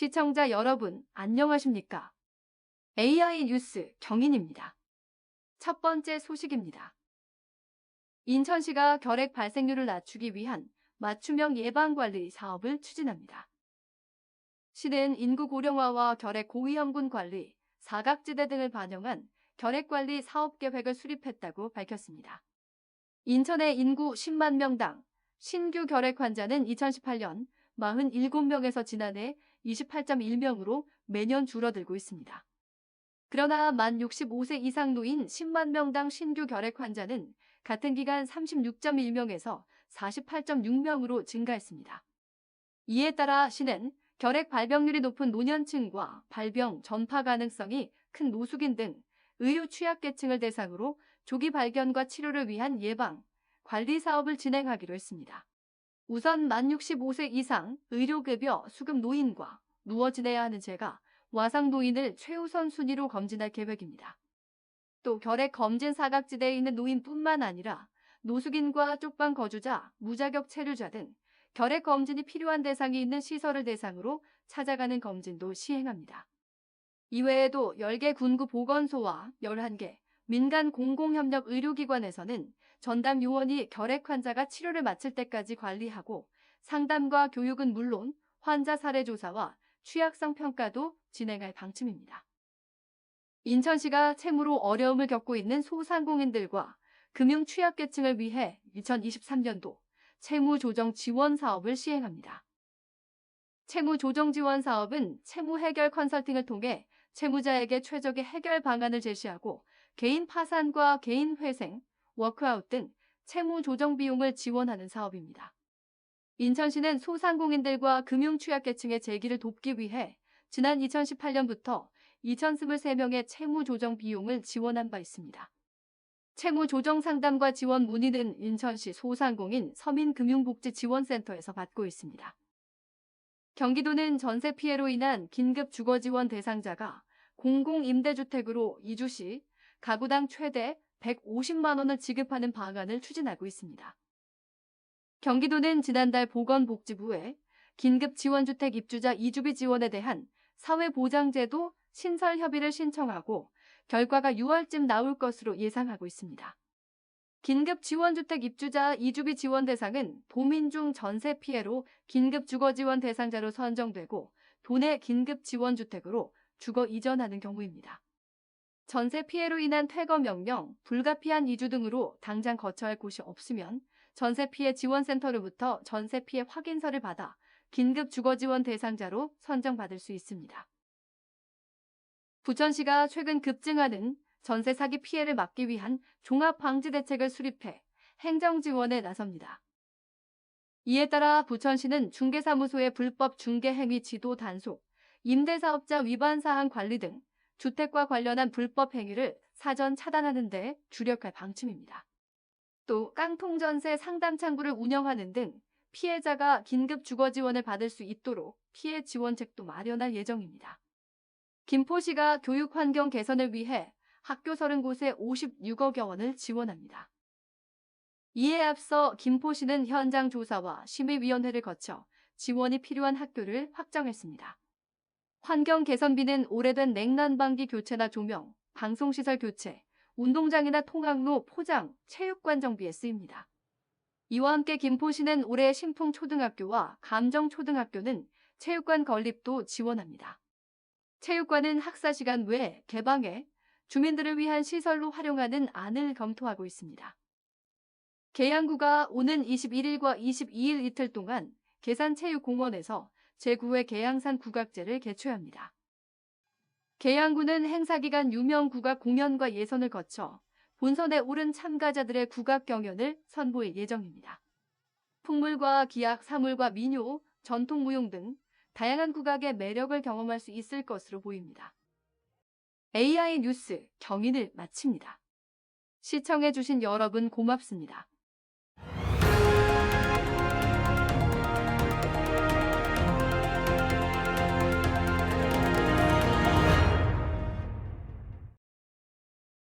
시청자 여러분, 안녕하십니까? AI 뉴스 경인입니다. 첫 번째 소식입니다. 인천시가 결핵 발생률을 낮추기 위한 맞춤형 예방관리 사업을 추진합니다. 시는 인구 고령화와 결핵 고위험군 관리, 사각지대 등을 반영한 결핵관리 사업계획을 수립했다고 밝혔습니다. 인천의 인구 10만 명당 신규 결핵 환자는 2018년 47명에서 지난해 28.1명으로 매년 줄어들고 있습니다. 그러나 만 65세 이상 노인 10만 명당 신규 결핵 환자는 같은 기간 36.1명에서 48.6명으로 증가했습니다. 이에 따라 시는 결핵 발병률이 높은 노년층과 발병 전파 가능성이 큰 노숙인 등 의료 취약계층을 대상으로 조기 발견과 치료를 위한 예방, 관리 사업을 진행하기로 했습니다. 우선 만 65세 이상 의료급여 수급 노인과 누워 지내야 하는 제가 와상 노인을 최우선 순위로 검진할 계획입니다. 또 결핵 검진 사각지대에 있는 노인뿐만 아니라 노숙인과 쪽방 거주자, 무자격 체류자 등 결핵 검진이 필요한 대상이 있는 시설을 대상으로 찾아가는 검진도 시행합니다. 이외에도 10개 군구 보건소와 11개 민간 공공협력 의료기관에서는 전담 요원이 결핵 환자가 치료를 마칠 때까지 관리하고 상담과 교육은 물론 환자 사례 조사와 취약성 평가도 진행할 방침입니다. 인천시가 채무로 어려움을 겪고 있는 소상공인들과 금융 취약계층을 위해 2023년도 채무조정 지원 사업을 시행합니다. 채무조정 지원 사업은 채무 해결 컨설팅을 통해 채무자에게 최적의 해결 방안을 제시하고 개인 파산과 개인 회생, 워크아웃 등 채무 조정 비용을 지원하는 사업입니다. 인천시는 소상공인들과 금융 취약계층의 재기를 돕기 위해 지난 2018년부터 2,023명의 채무 조정 비용을 지원한 바 있습니다. 채무 조정 상담과 지원 문의는 인천시 소상공인 서민금융복지지원센터에서 받고 있습니다. 경기도는 전세 피해로 인한 긴급 주거 지원 대상자가 공공임대주택으로 이주 시 가구당 최대 150만 원을 지급하는 방안을 추진하고 있습니다. 경기도는 지난달 보건복지부에 긴급지원주택 입주자 이주비 지원에 대한 사회보장제도 신설협의를 신청하고 결과가 6월쯤 나올 것으로 예상하고 있습니다. 긴급지원주택 입주자 이주비 지원 대상은 도민 중 전세 피해로 긴급주거지원 대상자로 선정되고 도내 긴급지원주택으로 주거 이전하는 경우입니다. 전세 피해로 인한 퇴거 명령, 불가피한 이주 등으로 당장 거처할 곳이 없으면 전세 피해 지원센터로부터 전세 피해 확인서를 받아 긴급 주거 지원 대상자로 선정받을 수 있습니다. 부천시가 최근 급증하는 전세 사기 피해를 막기 위한 종합 방지 대책을 수립해 행정 지원에 나섭니다. 이에 따라 부천시는 중개사무소의 불법 중개 행위 지도 단속, 임대사업자 위반 사항 관리 등 주택과 관련한 불법 행위를 사전 차단하는 데 주력할 방침입니다. 또 깡통전세 상담 창구를 운영하는 등 피해자가 긴급 주거 지원을 받을 수 있도록 피해 지원책도 마련할 예정입니다. 김포시가 교육 환경 개선을 위해 학교 30곳에 56억여 원을 지원합니다. 이에 앞서 김포시는 현장 조사와 심의위원회를 거쳐 지원이 필요한 학교를 확정했습니다. 환경 개선비는 오래된 냉난방기 교체나 조명, 방송시설 교체, 운동장이나 통학로, 포장, 체육관 정비에 쓰입니다. 이와 함께 김포시는 올해 신풍초등학교와 감정초등학교는 체육관 건립도 지원합니다. 체육관은 학사 시간 외에 개방해 주민들을 위한 시설로 활용하는 안을 검토하고 있습니다. 계양구가 오는 21일과 22일 이틀 동안 계산체육공원에서 제9회 계양산 국악제를 개최합니다. 계양구는 행사 기간 유명 국악 공연과 예선을 거쳐 본선에 오른 참가자들의 국악 경연을 선보일 예정입니다. 풍물과 기악, 사물과 민요, 전통무용 등 다양한 국악의 매력을 경험할 수 있을 것으로 보입니다. AI 뉴스 경인을 마칩니다. 시청해주신 여러분 고맙습니다.